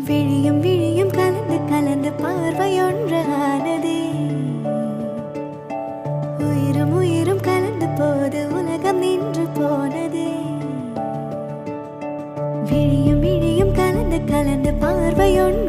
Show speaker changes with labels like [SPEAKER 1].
[SPEAKER 1] விழியும் விழியும் கலந்து கலந்து பார்வையொன்றானதே. உயிரும் உயிரும் கலந்து போது உலகம் நின்று போனதே. விழியும் விழியும் கலந்து கலந்து பார்வையொன்று